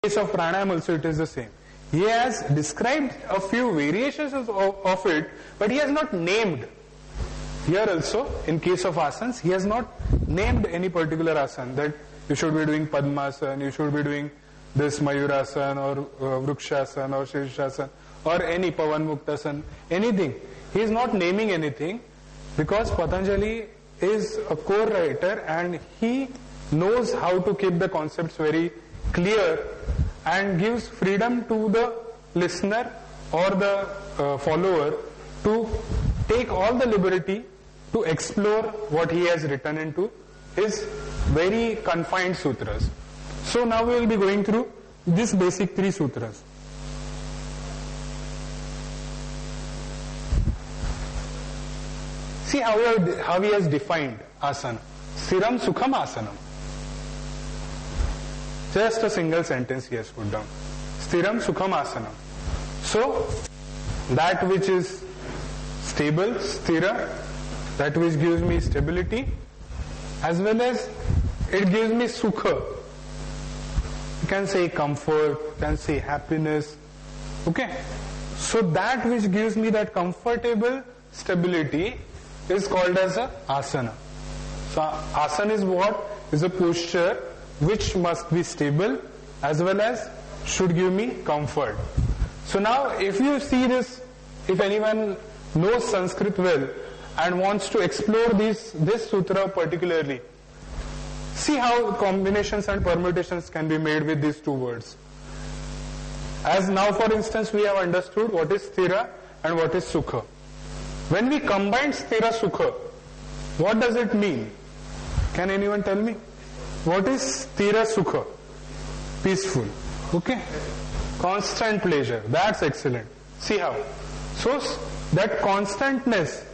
case of pranayama also it is the same. He has described a few variations of it, but he has not named. Here also, in case of asanas, he has not named any particular asana that you should be doing Padmasana, you should be doing this Mayurasana or Vrukshasana or Shirshasana or any Pavan Muktasana, anything. He is not naming anything because Patanjali is a core writer and he knows how to keep the concepts very clear and gives freedom to the listener or the follower to take all the liberty to explore what he has written into his very confined sutras. So now we will be going through these basic 3 sutras. See how he has defined asana. Stiram Sukham Asanam. Just a single sentence he has put down. Stiram Sukham Asanam. So, that which is stable, stira, that which gives me stability, as well as it gives me sukha. You can say comfort, you can say happiness. Okay? So that which gives me that comfortable stability is called as a asana. So asana is what? Is a posture which must be stable as well as should give me comfort. So now if you see this, if anyone knows Sanskrit well and wants to explore this sutra particularly, see how combinations and permutations can be made with these 2 words. As now for instance we have understood what is sthira and what is sukha. When we combine sthira sukha, what does it mean? Can anyone tell me? What is sthira sukha? Peaceful. Okay? Constant pleasure. That's excellent. See how? So that constantness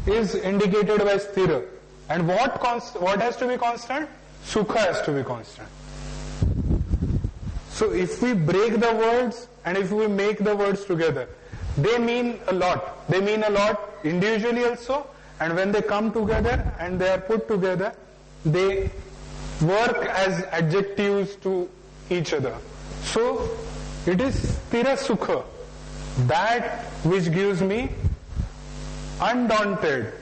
is indicated by sthira. And what has to be constant? Sukha has to be constant. So if we break the words and if we make the words together, they mean a lot. They mean a lot individually also, and when they come together and they are put together, they work as adjectives to each other. So it is sthira sukha, that which gives me undaunted,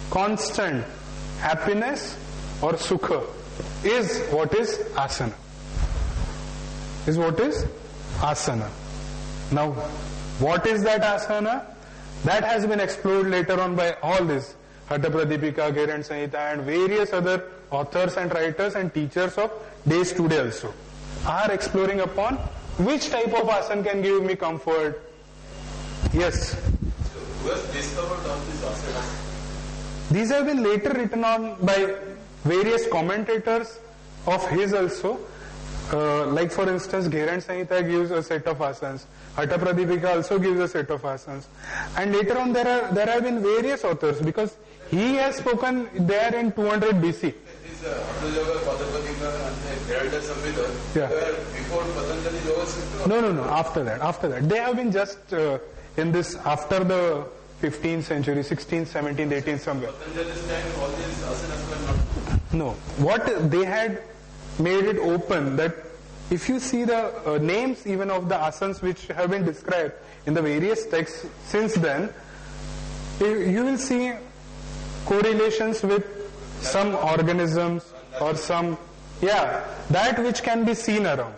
constant happiness or sukha is what is asana. Is what is asana. Now, what is that asana? That has been explored later on by all this Hatha Pradipika, Gheranda Samhita and various other authors and writers and teachers of days today also are exploring upon which type of asana can give me comfort. Yes. So, who has discovered all these asanas? These have been later written on by various commentators of his also. Like for instance, Gheranda Samhita gives a set of asanas. Hatha Pradipika also gives a set of asanas. And later on there have been various authors because he has spoken there in 200 BC. These Hatha Yoga, Padapadika and Gheranda Samhita, Yeah. were before Patanjali Yoga Sutra? No, after that. They have been just in this after the 15th century, 16th, 17th, 18th somewhere. Patanjali's time all these asanas were not. No, what they had made it open that if you see the names even of the asanas which have been described in the various texts since then, you will see correlations with some organisms or some, that which can be seen around.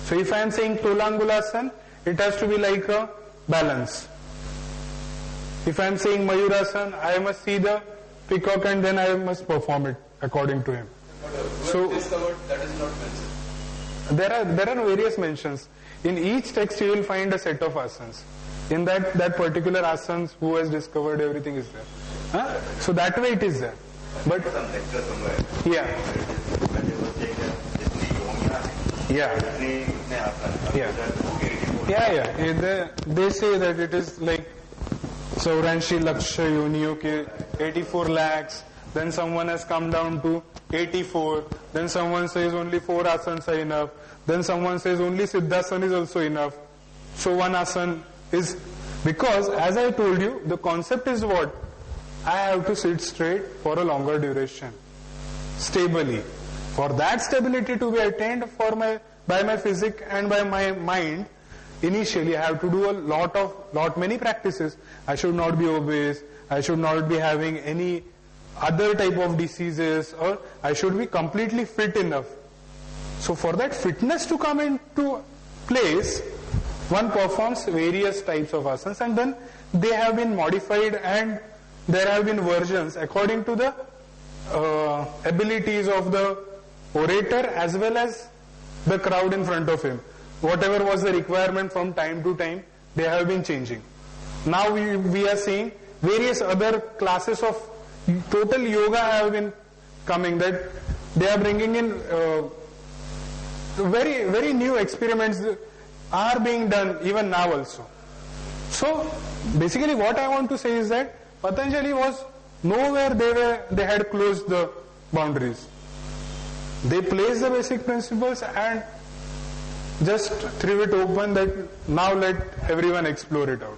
So if I am saying Tolangulasana, it has to be like a balance. If I am saying Mayurasana, I must see the peacock and then I must perform it according to him. So, discovered, that is not mentioned. There are various mentions. In each text you will find a set of asanas. In that particular asanas, who has discovered everything is there. Huh? So that way it is there. But some lecture somewhere. Yeah. When they were saying that itni yogiya hai, itne asana. Yeah. They say that it is like 84 laksha yoniyo ke 84 lakhs. Then someone has come down to 84. Then someone says only 4 asanas are enough. Then someone says only Siddhasana is also enough. So one asana is, because as I told you, the concept is what? I have to sit straight for a longer duration, stably. For that stability to be attained, for by my physics and by my mind, initially I have to do many practices. I should not be obese, I should not be having any other type of diseases, or I should be completely fit enough. So for that fitness to come into place, one performs various types of asanas, and then they have been modified and there have been versions according to the abilities of the orator as well as the crowd in front of him. Whatever was the requirement from time to time, they have been changing. Now we are seeing various other classes of total yoga have been coming, that they are bringing in very, very new experiments are being done even now also. So basically what I want to say is that Patanjali was nowhere they had closed the boundaries. They placed the basic principles and just threw it open that now let everyone explore it out.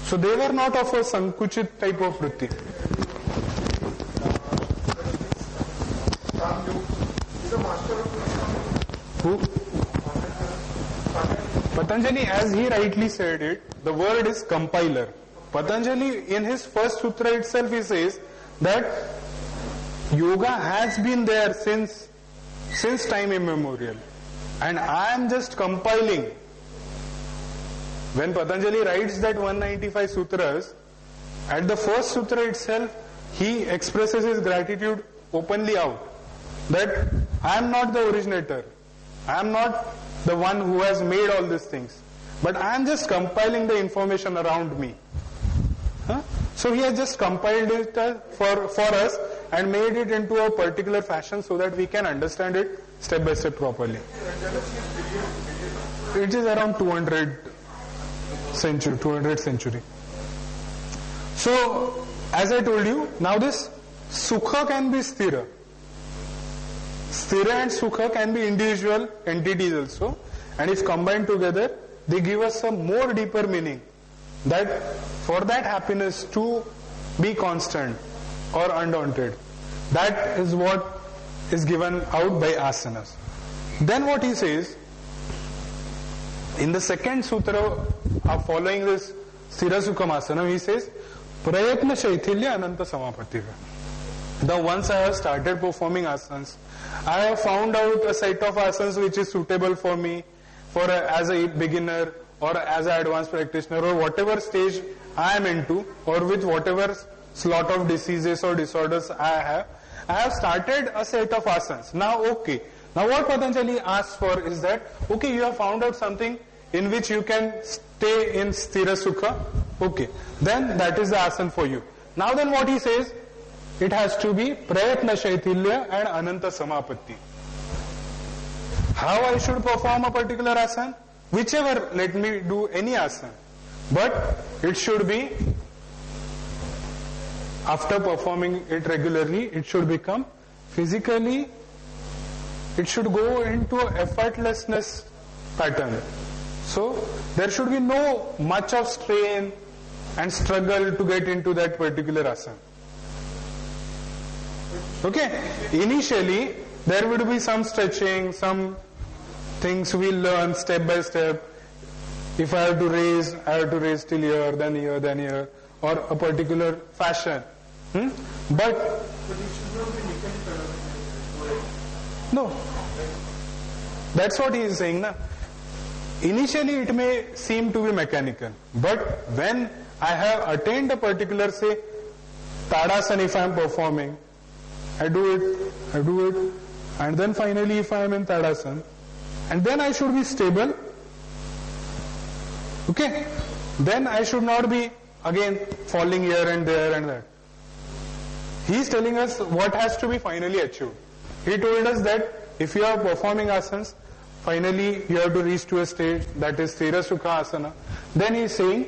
So they were not of a Sankuchit type of vritti. Who? Patanjali, as he rightly said it, the word is compiler. Patanjali in his first sutra itself he says that yoga has been there since time immemorial, and I am just compiling. When Patanjali writes that 195 sutras, at the first sutra itself he expresses his gratitude openly out that I am not the originator, I am not the one who has made all these things, but I am just compiling the information around me. So he has just compiled it for us and made it into a particular fashion so that we can understand it step by step properly. It is around 200th century. So as I told you, now this sukha can be sthira. Sthira and sukha can be individual entities also, and if combined together they give us a more deeper meaning, that for that happiness to be constant or undaunted, that is what is given out by asanas. Then what he says in the second sutra following this Sthira Sukham Asana, he says Prayatna Shaithilya Ananta Samapatti. Now once I have started performing asanas, I have found out a set of asanas which is suitable for me as a beginner or as an advanced practitioner, or whatever stage I am into, or with whatever slot of diseases or disorders I have started a set of asanas. Now what Patanjali asks for is that, okay, you have found out something in which you can stay in Sthira Sukha, okay, then that is the asana for you. Now then what he says, it has to be Prayatna Shaithilya and Ananta Samapatti. How I should perform a particular asana? Whichever, let me do any asana, but it should be, after performing it regularly, it should become physically, it should go into effortlessness pattern. So there should be no much of strain and struggle to get into that particular asana. Okay, initially there would be some stretching, some things we learn step by step. If I have to raise till here, then here, then here, or a particular fashion. But no, that's what he is saying. Na? Initially it may seem to be mechanical, but when I have attained a particular, say, Tadasana, if I am performing, I do it, and then finally if I am in Tadasana, and then I should be stable, okay, then I should not be again falling here and there and that. He is telling us what has to be finally achieved. He told us that if you are performing asanas, finally you have to reach to a stage that is Sthira Sukha Asana. Then he is saying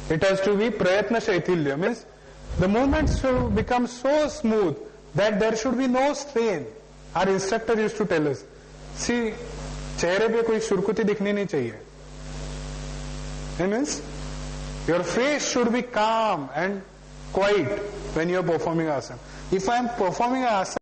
it has to be Prayatna Shaithilya, means the movements should become so smooth that there should be no strain. Our instructor used to tell us, see, चेहरे पे कोई सुरकुती दिखनी नहीं चाहिए. It means your face should be calm and quiet when you are performing asana. If I am performing an asana